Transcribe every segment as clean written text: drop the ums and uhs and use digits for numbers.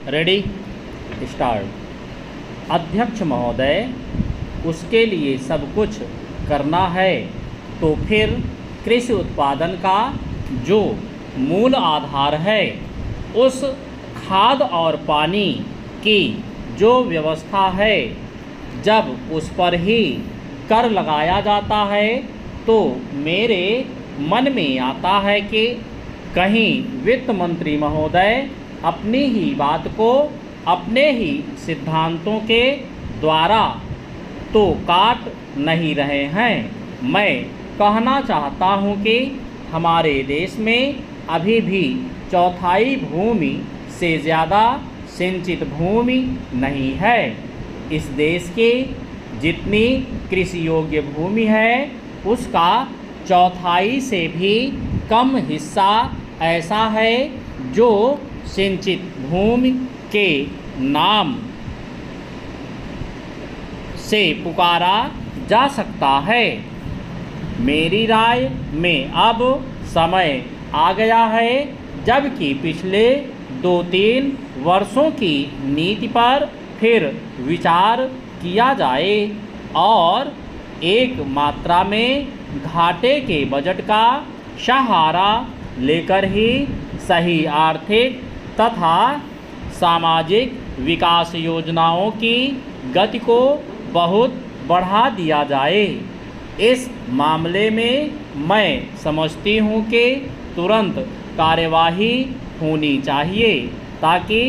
Ready start. अध्यक्ष महोदय, उसके लिए सब कुछ करना है तो फिर कृषि उत्पादन का जो मूल आधार है, उस खाद और पानी की जो व्यवस्था है, जब उस पर ही कर लगाया जाता है तो मेरे मन में आता है कि कहीं वित्त मंत्री महोदय अपनी ही बात को अपने ही सिद्धांतों के द्वारा तो काट नहीं रहे हैं। मैं कहना चाहता हूं कि हमारे देश में अभी भी चौथाई भूमि से ज़्यादा सिंचित भूमि नहीं है। इस देश की जितनी कृषि योग्य भूमि है, उसका चौथाई से भी कम हिस्सा ऐसा है जो सिंचित भूमि के नाम से पुकारा जा सकता है। मेरी राय में अब समय आ गया है जबकि पिछले 2-3 वर्षों की नीति पर फिर विचार किया जाए और एक मात्रा में घाटे के बजट का सहारा लेकर ही सही आर्थिक तथा सामाजिक विकास योजनाओं की गति को बहुत बढ़ा दिया जाए। इस मामले में मैं समझती हूँ कि तुरंत कार्यवाही होनी चाहिए ताकि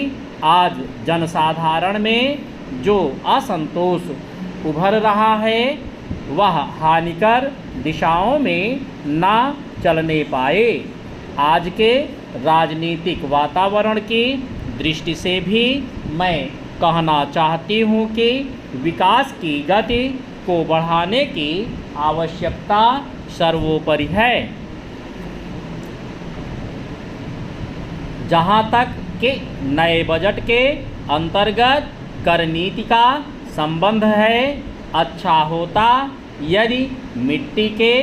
आज जनसाधारण में जो असंतोष उभर रहा है वह हानिकर दिशाओं में ना चलने पाए। आज के राजनीतिक वातावरण की दृष्टि से भी मैं कहना चाहती हूँ कि विकास की गति को बढ़ाने की आवश्यकता सर्वोपरि है। जहाँ तक कि नए बजट के अंतर्गत कर नीति का संबंध है, अच्छा होता यदि मिट्टी के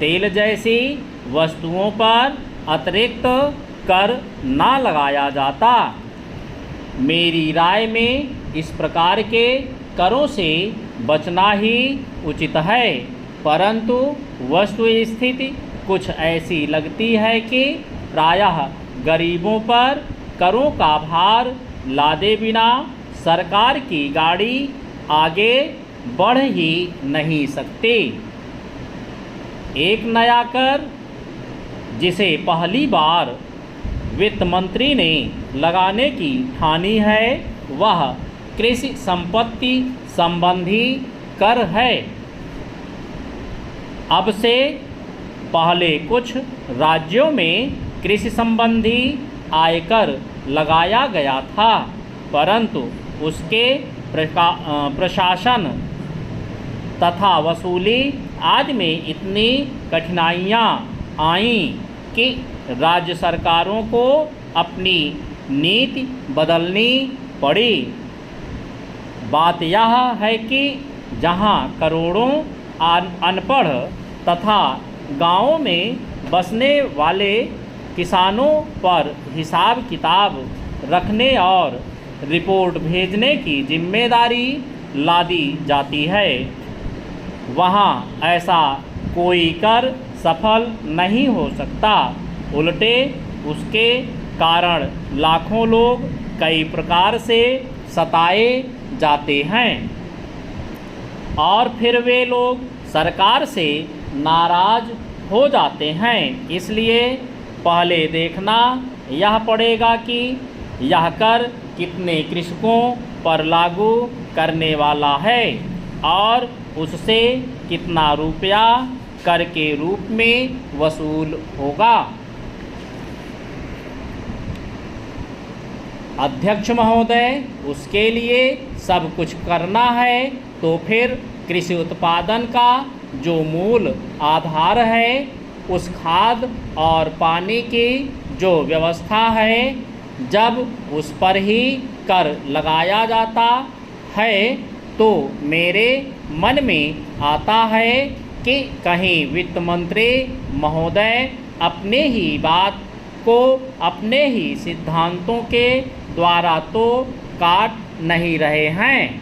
तेल जैसी वस्तुओं पर अतिरिक्त कर ना लगाया जाता। मेरी राय में इस प्रकार के करों से बचना ही उचित है, परंतु वस्तुस्थिति कुछ ऐसी लगती है कि प्रायः गरीबों पर करों का भार लादे बिना सरकार की गाड़ी आगे बढ़ ही नहीं सकती। एक नया कर जिसे पहली बार वित्त मंत्री ने लगाने की ठानी है, वह कृषि संपत्ति संबंधी कर है। अब से पहले कुछ राज्यों में कृषि संबंधी आयकर लगाया गया था, परंतु उसके प्रशासन तथा वसूली आदि में इतनी कठिनाइयाँ आईं कि राज्य सरकारों को अपनी नीति बदलनी पड़ी। बात यह है कि जहाँ करोड़ों अनपढ़ तथा गांवों में बसने वाले किसानों पर हिसाब किताब रखने और रिपोर्ट भेजने की जिम्मेदारी लादी जाती है, वहाँ ऐसा कोई कर सफल नहीं हो सकता। उल्टे उसके कारण लाखों लोग कई प्रकार से सताए जाते हैं और फिर वे लोग सरकार से नाराज हो जाते हैं। इसलिए पहले देखना यह पड़ेगा कि यह कर कितने कृषकों पर लागू करने वाला है और उससे कितना रुपया कर के रूप में वसूल होगा। अध्यक्ष महोदय, उसके लिए सब कुछ करना है तो फिर कृषि उत्पादन का जो मूल आधार है, उस खाद और पानी की जो व्यवस्था है, जब उस पर ही कर लगाया जाता है तो मेरे मन में आता है कि कहीं वित्त मंत्री महोदय अपनी ही बात को अपने ही सिद्धांतों के द्वारा तो काट नहीं रहे हैं,